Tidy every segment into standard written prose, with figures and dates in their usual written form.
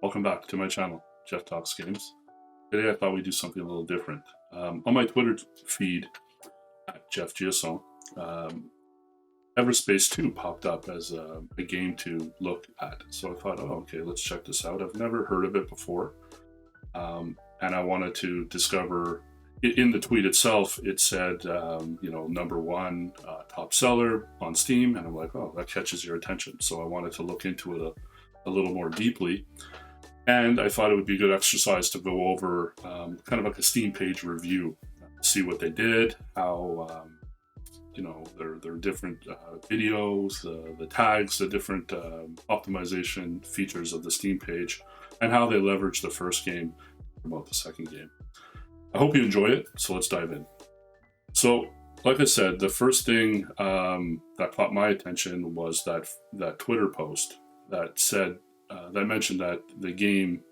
Welcome back to my channel, Jeff Talks Games. Today I thought we'd do something a little different. On my Twitter feed, at Jeff Giasson, Everspace 2 popped up as a game to look at. So I thought, oh, okay, let's check this out. I've never heard of it before. And I wanted to discover, in the tweet itself, it said, #1 top seller on Steam. And I'm like, oh, that catches your attention. So I wanted to look into it a little more deeply. And I thought it would be a good exercise to go over kind of like a Steam page review, see what they did, how, their different videos, the tags, the different optimization features of the Steam page, and how they leverage the first game to promote the second game. I hope you enjoy it, so let's dive in. So, like I said, the first thing that caught my attention was that Twitter post that said, that mentioned that the game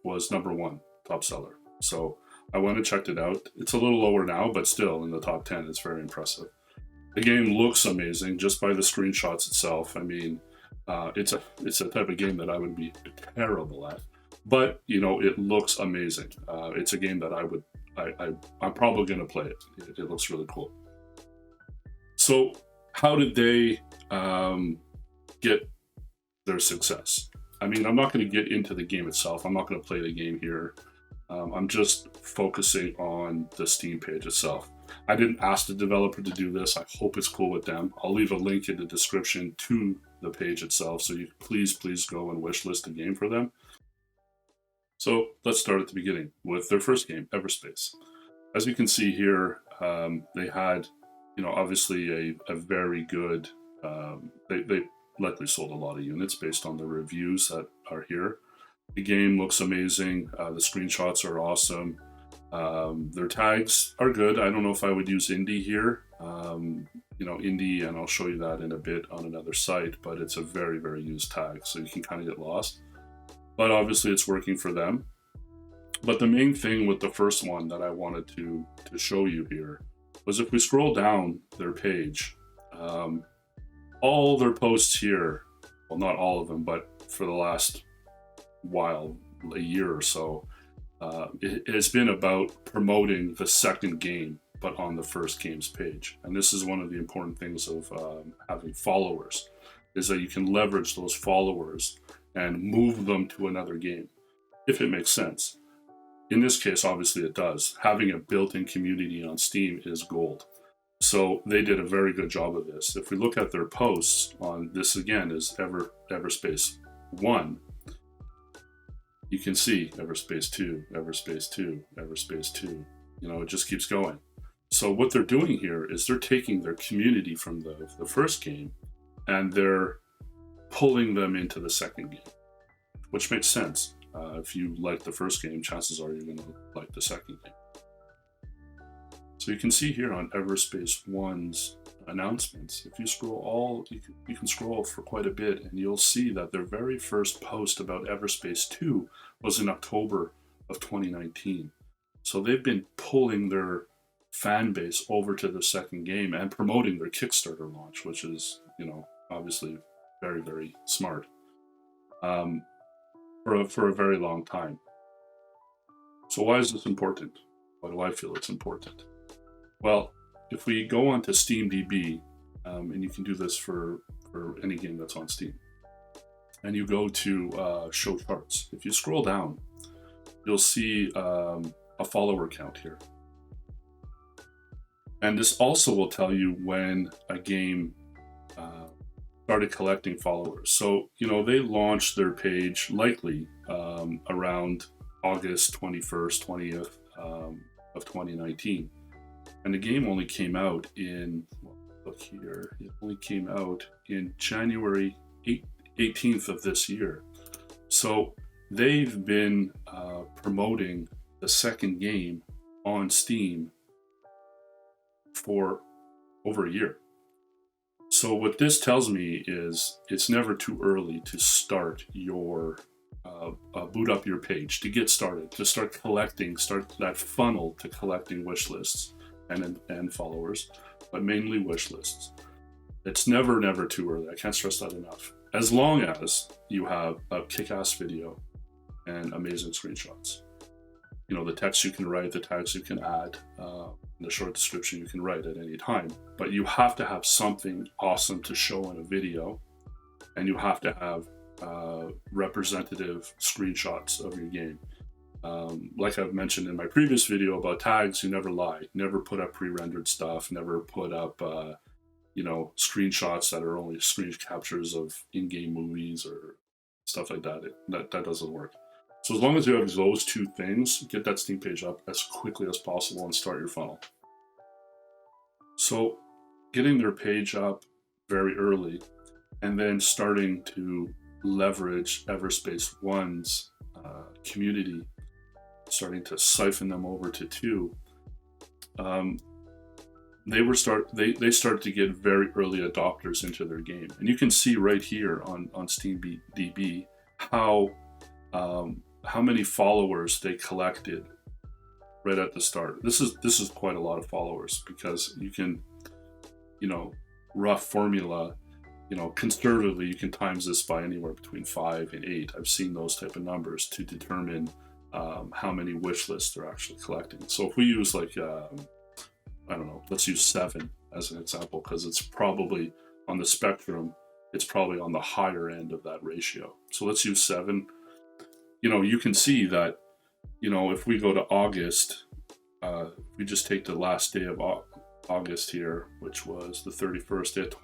was #1 top seller. So I went and checked it out. It's a little lower now, but still in the top 10, it's very impressive. The game looks amazing just by the screenshots itself. I mean, it's a type of game that I would be terrible at, but it looks amazing. It's a game that I'm probably going to play it. It looks really cool. So how did they get their success? I mean, I'm not going to get into the game itself. I'm not going to play the game here. I'm just focusing on the Steam page itself. I didn't ask the developer to do this. I hope it's cool with them. I'll leave a link in the description to the page itself, so you please go and wishlist the game for them. So let's start at the beginning with their first game, Everspace. As you can see here, they had, obviously a very good, they likely sold a lot of units based on the reviews that are here. The game looks amazing. The screenshots are awesome. Their tags are good. I don't know if I would use indie here. Indie, and I'll show you that in a bit on another site, but it's a very, very used tag, so you can kind of get lost. But obviously it's working for them. But the main thing with the first one that I wanted to show you here was if we scroll down their page, all their posts here, well, not all of them, but for the last while, a year or so, it has been about promoting the second game, but on the first game's page. And this is one of the important things of having followers, is that you can leverage those followers and move them to another game, if it makes sense. In this case, obviously it does. Having a built-in community on Steam is gold. So they did a very good job of this. If we look at their posts on this, again, is Everspace 1, you can see Everspace 2, Everspace 2, Everspace 2. It just keeps going. So what they're doing here is they're taking their community from the first game and they're pulling them into the second game, which makes sense. If you like the first game, chances are you're going to like the second game. So you can see here on Everspace 1's announcements, if you scroll you can scroll for quite a bit, and you'll see that their very first post about Everspace 2 was in October of 2019. So they've been pulling their fan base over to the second game and promoting their Kickstarter launch, which is, obviously very, very smart, for a very long time. So why is this important? Why do I feel it's important? Well, if we go onto SteamDB, and you can do this for any game that's on Steam, and you go to show charts, if you scroll down, you'll see a follower count here. And this also will tell you when a game started collecting followers. So, they launched their page likely around August 21st, 20th of 2019. And the game only came out in, it only came out in January 18th of this year. So they've been promoting the second game on Steam for over a year. So what this tells me is it's never too early to start your boot up your page, to get started, to start that funnel to collecting wish lists and followers, but mainly wish lists. It's never too early. I can't stress that enough. As long as you have a kick-ass video and amazing screenshots. The text you can write, the tags you can add, the short description you can write at any time. But you have to have something awesome to show in a video, and you have to have representative screenshots of your game. Like I've mentioned in my previous video about tags, you never lie. Never put up pre-rendered stuff. Never put up, screenshots that are only screen captures of in-game movies or stuff like that. That doesn't work. So as long as you have those two things, get that Steam page up as quickly as possible and start your funnel. So getting their page up very early and then starting to leverage Everspace 1's community, starting to siphon them over to 2, they started to get very early adopters into their game. And you can see right here on SteamDB how many followers they collected right at the start. This is quite a lot of followers, because you can, rough formula, conservatively, you can times this by anywhere between 5 and 8. I've seen those type of numbers to determine how many wish lists they're actually collecting. So if we use let's use 7 as an example, because it's probably on the spectrum, it's probably on the higher end of that ratio. So let's use 7. You can see that, if we go to August, we just take the last day of August here, which was the 31st, they had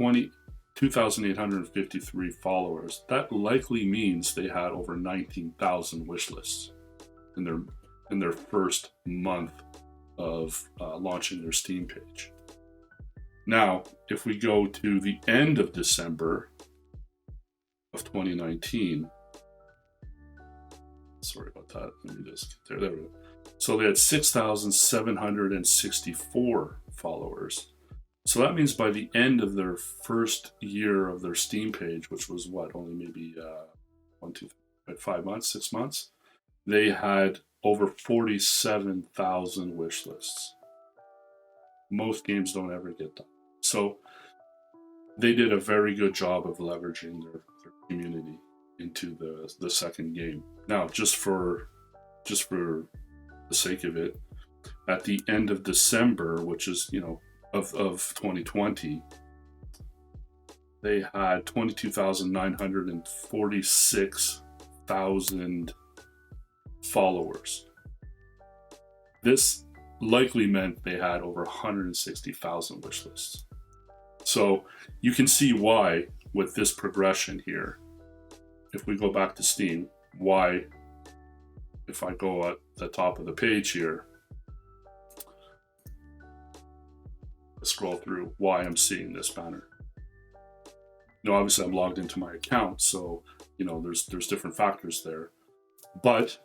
2,853 followers. That likely means they had over 19,000 wish lists in their first month of launching their Steam page. Now, if we go to the end of December of 2019, sorry about that, let me just get there we go. So they had 6,764 followers. So that means by the end of their first year of their Steam page, which was only maybe 5 months, 6 months, they had over 47,000 wish lists. Most games don't ever get that. So they did a very good job of leveraging their community into the second game. Now, just for the sake of it, at the end of December, which is of 2020, they had 22,946,000 followers. This likely meant they had over 160,000 wish lists. So you can see why, with this progression here, if we go back to Steam, why, if I go at the top of the page here, scroll through, why I'm seeing this banner. Obviously I'm logged into my account, so there's different factors there, but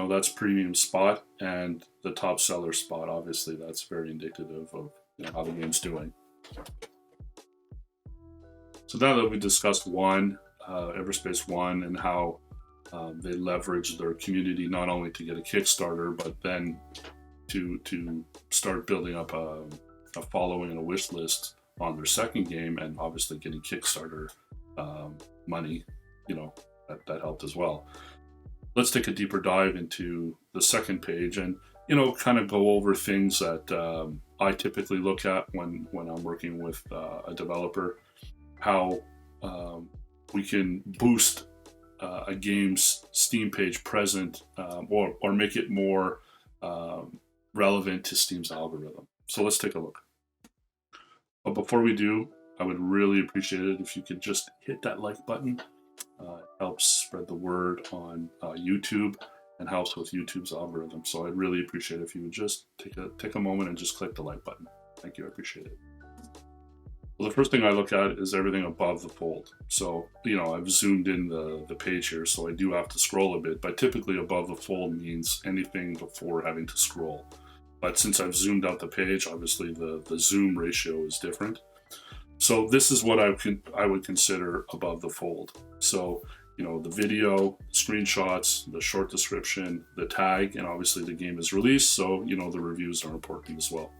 that's premium spot and the top seller spot. Obviously that's very indicative of how the game's doing. So now that we discussed Everspace 1 and how they leverage their community not only to get a Kickstarter, but then to start building up a following and a wish list on their second game, and obviously getting Kickstarter money, that helped as well. Let's take a deeper dive into the second page and kind of go over things that I typically look at when I'm working with a developer, how we can boost a game's Steam page present, or make it more relevant to Steam's algorithm. So let's take a look. But before we do, I would really appreciate it if you could just hit that like button. It helps spread the word on YouTube and helps with YouTube's algorithm. So I'd really appreciate it if you would just take a moment and just click the like button. Thank you, I appreciate it. Well, the first thing I look at is everything above the fold. So, I've zoomed in the page here, so I do have to scroll a bit, but typically above the fold means anything before having to scroll. But since I've zoomed out the page, obviously the zoom ratio is different. So this is what I would consider above the fold. So, the video, screenshots, the short description, the tag, and obviously the game is released, so, the reviews are important as well.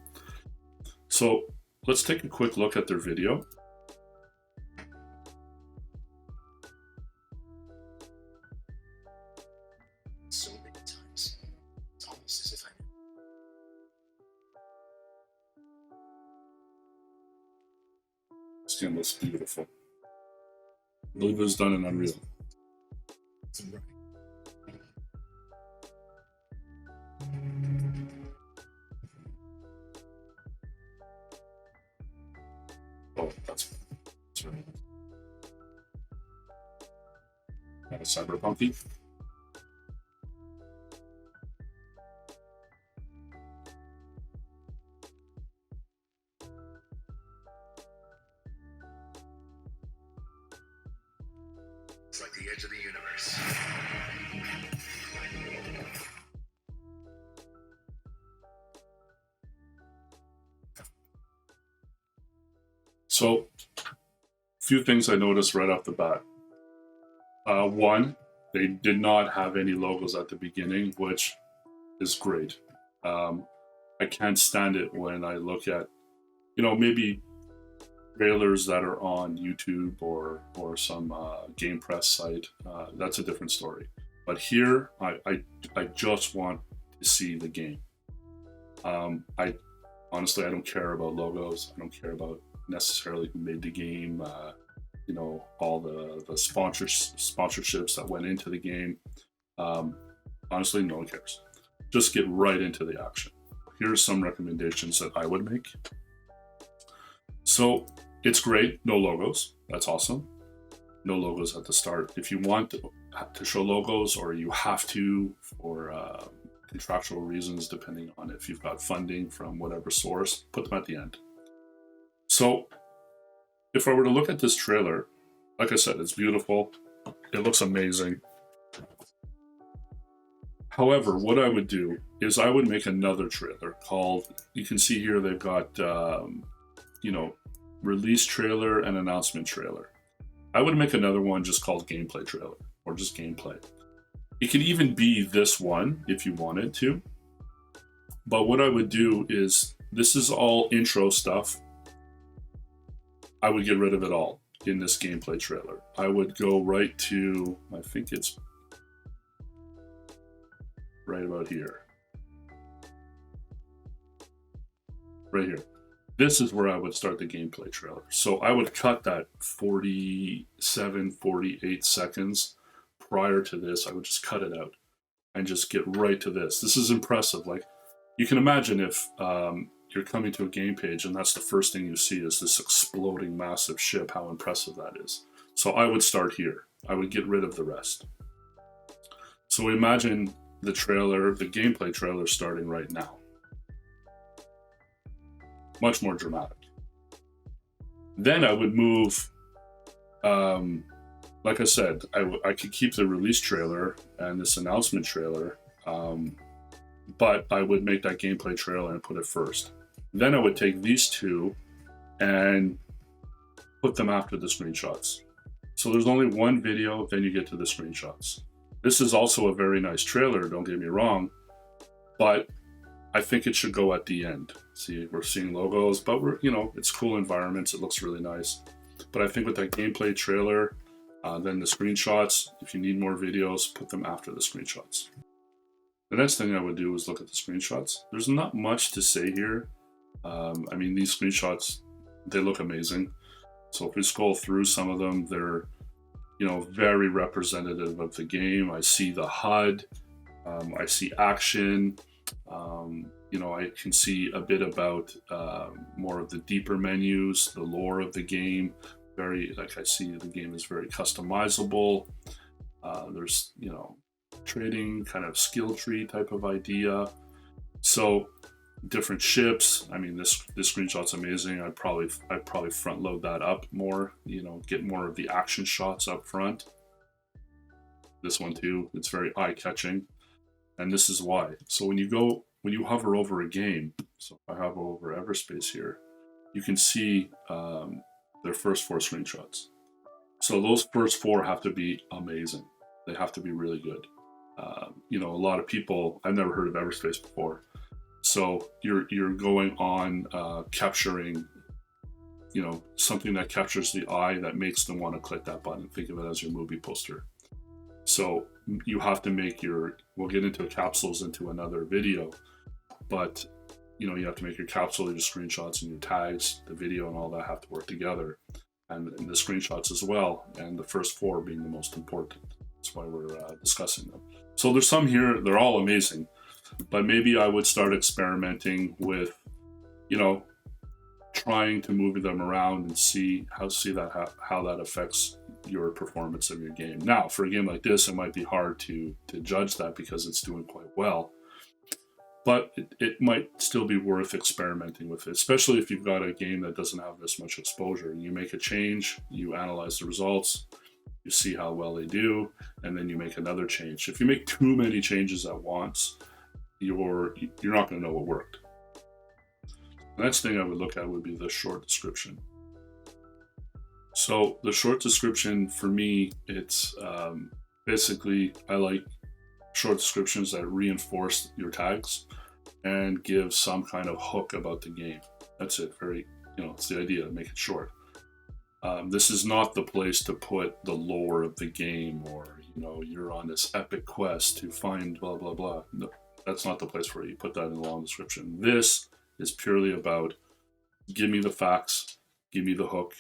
So let's take a quick look at their video. Skin looks beautiful. Logo's done in Unreal. Oh, that's right. Kind of cyberpunky. It's like the edge of the universe. So, a few things I noticed right off the bat. One, they did not have any logos at the beginning, which is great. I can't stand it when I look at, maybe trailers that are on YouTube or some Game Press site. That's a different story. But here, I just want to see the game. I honestly don't care about logos. I don't care about necessarily who made the game. All the sponsorships that went into the game. Honestly, no one cares. Just get right into the action. Here's some recommendations that I would make. So it's great, no logos. That's awesome. No logos at the start. If you want to show logos, or you have to for contractual reasons, depending on if you've got funding from whatever source, put them at the end. So if I were to look at this trailer, like I said, it's beautiful. It looks amazing. However, what I would do is I would make another trailer called, you can see here they've got, release trailer and announcement trailer. I would make another one just called gameplay trailer, or just gameplay. It could even be this one if you wanted to. But what I would do is, this is all intro stuff. I would get rid of it all in this gameplay trailer. I would go right to, I think it's right about here. Right here. This is where I would start the gameplay trailer. So I would cut that 47, 48 seconds prior to this. I would just cut it out and just get right to this. This is impressive. Like, you can imagine if you're coming to a game page and that's the first thing you see is this exploding massive ship, how impressive that is. So I would start here. I would get rid of the rest. So imagine the trailer, the gameplay trailer starting right now. Much more dramatic. Then I would move, like I said, I could keep the release trailer and this announcement trailer, but I would make that gameplay trailer and put it first. Then I would take these two and put them after the screenshots. So there's only one video, then you get to the screenshots. This is also a very nice trailer, don't get me wrong, but I think it should go at the end. See, we're seeing logos, but it's cool environments. It looks really nice. But I think with that gameplay trailer, then the screenshots, if you need more videos, put them after the screenshots. The next thing I would do is look at the screenshots. There's not much to say here. These screenshots, they look amazing. So if we scroll through some of them, they're, very representative of the game. I see the HUD, I see action, I can see a bit about more of the deeper menus, the lore of the game. I see the game is very customizable. There's, trading kind of skill tree type of idea. So different ships. This screenshot's amazing. I'd probably front load that up more, get more of the action shots up front. This one too, it's very eye-catching. And this is why. So when you hover over a game, so if I hover over Everspace here, you can see their first 4 screenshots. So those first 4 have to be amazing. They have to be really good. A lot of people, I've never heard of Everspace before. So you're going on capturing, something that captures the eye that makes them want to click that button. Think of it as your movie poster. So you have to make we'll get into capsules into another video, but you have to make your capsule, your screenshots and your tags, the video and all that have to work together. and the screenshots as well, and the first 4 being the most important. That's why we're discussing them. So there's some here, they're all amazing, but maybe I would start experimenting with, you know, trying to move them around and see how that affects your performance of your game. Now, for a game like this, it might be hard to judge that because it's doing quite well, but it might still be worth experimenting with it, especially if you've got a game that doesn't have this much exposure. You make a change, you analyze the results, you see how well they do, and then you make another change. If you make too many changes at once, you're not going to know what worked. The next thing I would look at would be the short description. So the short description for me, it's basically, I like short descriptions that reinforce your tags and give some kind of hook about the game. That's it. Very, it's the idea, make it short. This is not the place to put the lore of the game, or, you're on this epic quest to find blah, blah, blah. No, that's not the place where you put that in the long description. This is purely about, give me the facts, give me the hook.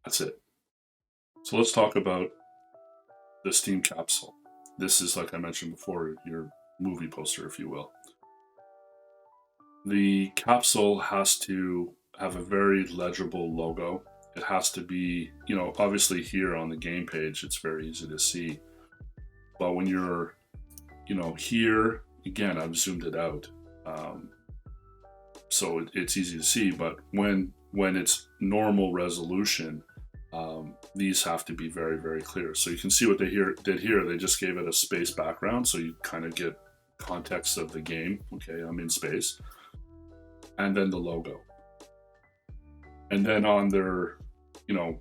That's it. So let's talk about the Steam capsule. This is, like I mentioned before, your movie poster, if you will. The capsule has to have a very legible logo. It has to be, obviously here on the game page, it's very easy to see. But when you're, here, again, I've zoomed it out. So it's easy to see, but when it's normal resolution, these have to be very, very clear. So you can see what they did here. They just gave it a space background, so you kind of get context of the game. Okay, I'm in space. And then the logo. And then on their,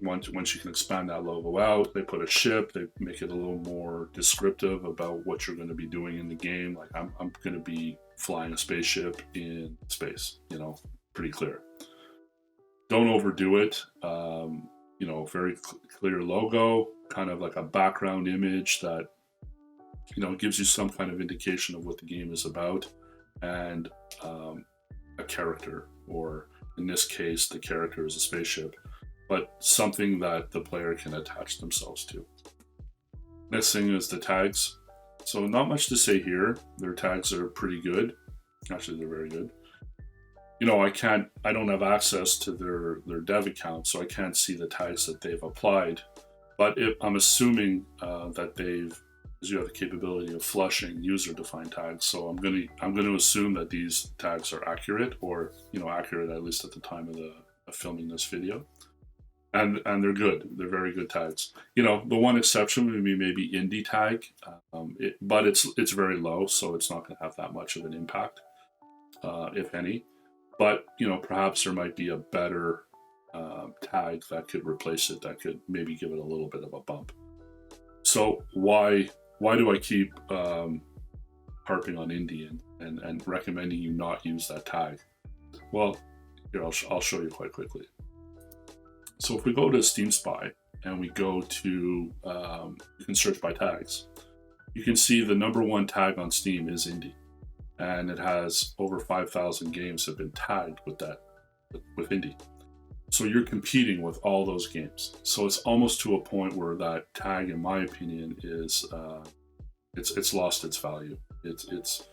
once you can expand that logo out, they put a ship, they make it a little more descriptive about what you're going to be doing in the game. Like I'm going to be flying a spaceship in space, pretty clear. Don't overdo it. Very clear logo, kind of like a background image that, gives you some kind of indication of what the game is about, and a character, or in this case, the character is a spaceship, but something that the player can attach themselves to. Next thing is the tags. So not much to say here. Their tags are pretty good. Actually, they're very good. I don't have access to their dev account, so I can't see the tags that they've applied. But I'm assuming that because you have the capability of flushing user-defined tags, so I'm going to assume that these tags are accurate, or accurate at least at the time of filming this video. And they're good. They're very good tags. The one exception would be maybe indie tag, but it's very low, so it's not going to have that much of an impact, if any. But, perhaps there might be a better tag that could replace it, that could maybe give it a little bit of a bump. So why do I keep harping on indie and recommending you not use that tag? Well, here, I'll show you quite quickly. So if we go to Steam Spy and we go to, you can search by tags, you can see the #1 tag on Steam is indie. And it has over 5,000 games have been tagged with indie. So you're competing with all those games. So it's almost to a point where that tag, in my opinion, is it's lost its value. It's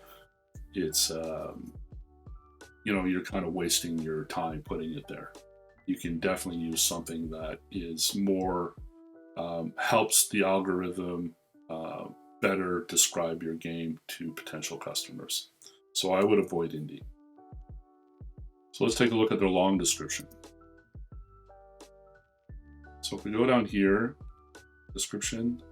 you're kind of wasting your time putting it there. You can definitely use something that is more helps the algorithm better describe your game to potential customers. So I would avoid indie. So let's take a look at their long description. So if we go down here, description,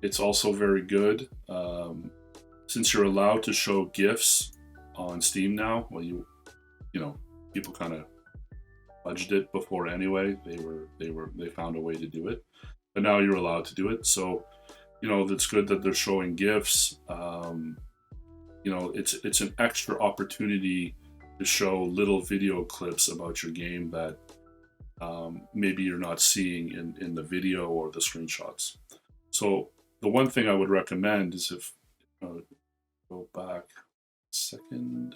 it's also very good. Since you're allowed to show GIFs on Steam now, well, people kind of fudged it before anyway. They found a way to do it, but now you're allowed to do it. So, it's good that they're showing GIFs. It's an extra opportunity to show little video clips about your game that maybe you're not seeing in the video or the screenshots. So the one thing I would recommend is if go back a second.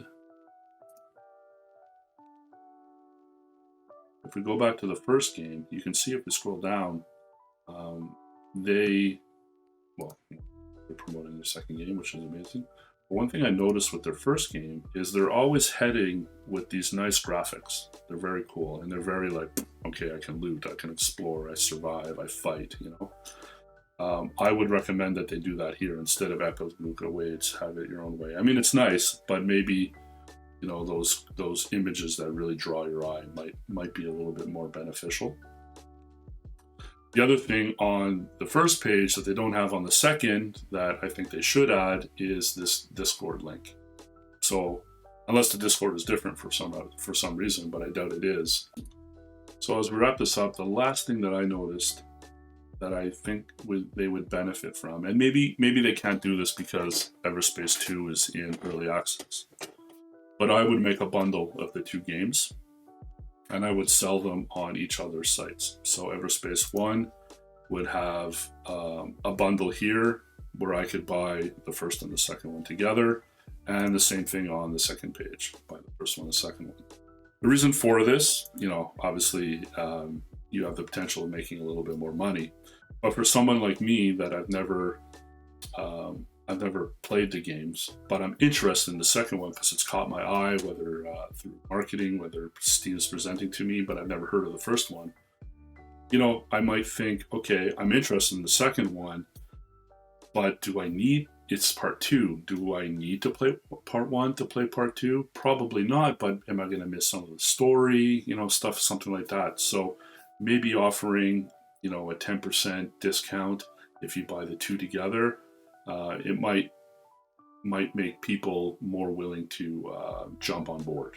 if we go back to the first game, you can see if we scroll down, they're promoting their second game, which is amazing. But one thing I noticed with their first game is they're always heading with these nice graphics. They're very cool, and they're very like, okay, I can loot, I can explore, I survive, I fight, you know. I would recommend that they do that here instead of Echo's Luca Wade's have it your own way. I mean, it's nice, but maybe, you know, those images that really draw your eye might be a little bit more beneficial. The other thing on the first page that they don't have on the second that I think they should add is this Discord link. So unless the Discord is different for some reason, but I doubt it is. So as we wrap this up, the last thing that I noticed that I think they would benefit from, and maybe they can't do this because Everspace 2 is in early access, but I would make a bundle of the two games and I would sell them on each other's sites. So Everspace 1 would have a bundle here where I could buy the first and the second one together, and the same thing on the second page, buy the first one, the second one. The reason for this, you know, obviously you have the potential of making a little bit more money, but for someone like me that I've never played the games, but I'm interested in the second one because it's caught my eye, whether through marketing, whether Steve's presenting to me, but I've never heard of the first one. You know, I might think, okay, I'm interested in the second one, but do I need, it's part 2. Do I need to play part 1 to play part 2? Probably not, but am I going to miss some of the story, you know, stuff, something like that. So maybe offering, you know, a 10% discount if you buy the two together, it might make people more willing to jump on board.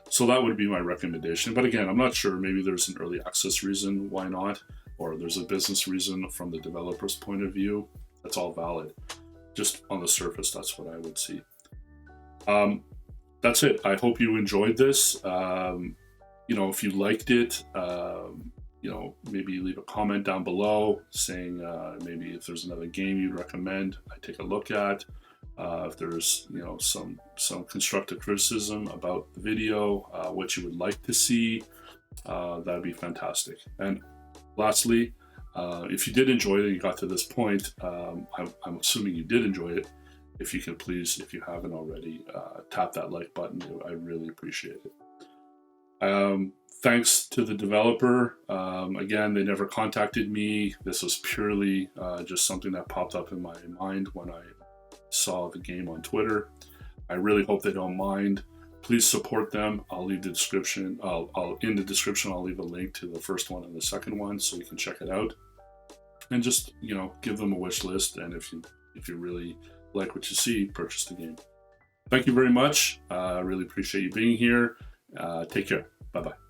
So that would be my recommendation. But again, I'm not sure. Maybe there's an early access reason why not, or there's a business reason from the developer's point of view. That's all valid. Just on the surface, that's what I would see. That's it. I hope you enjoyed this. You know, if you liked it, you know, maybe leave a comment down below saying maybe if there's another game you'd recommend I take a look at. If there's, you know, some constructive criticism about the video, what you would like to see, that'd be fantastic. And lastly, if you did enjoy it and you got to this point, I'm assuming you did enjoy it. If you can please, if you haven't already, tap that like button. I really appreciate it. Thanks to the developer. Again, they never contacted me. This was purely just something that popped up in my mind when I saw the game on Twitter. I really hope they don't mind. Please support them. I'll leave the description. In the description, I'll leave a link to the first one and the second one so you can check it out. And just, you know, give them a wish list. And if you really like what you see, purchase the game. Thank you very much. I really appreciate you being here. Take care. Bye-bye.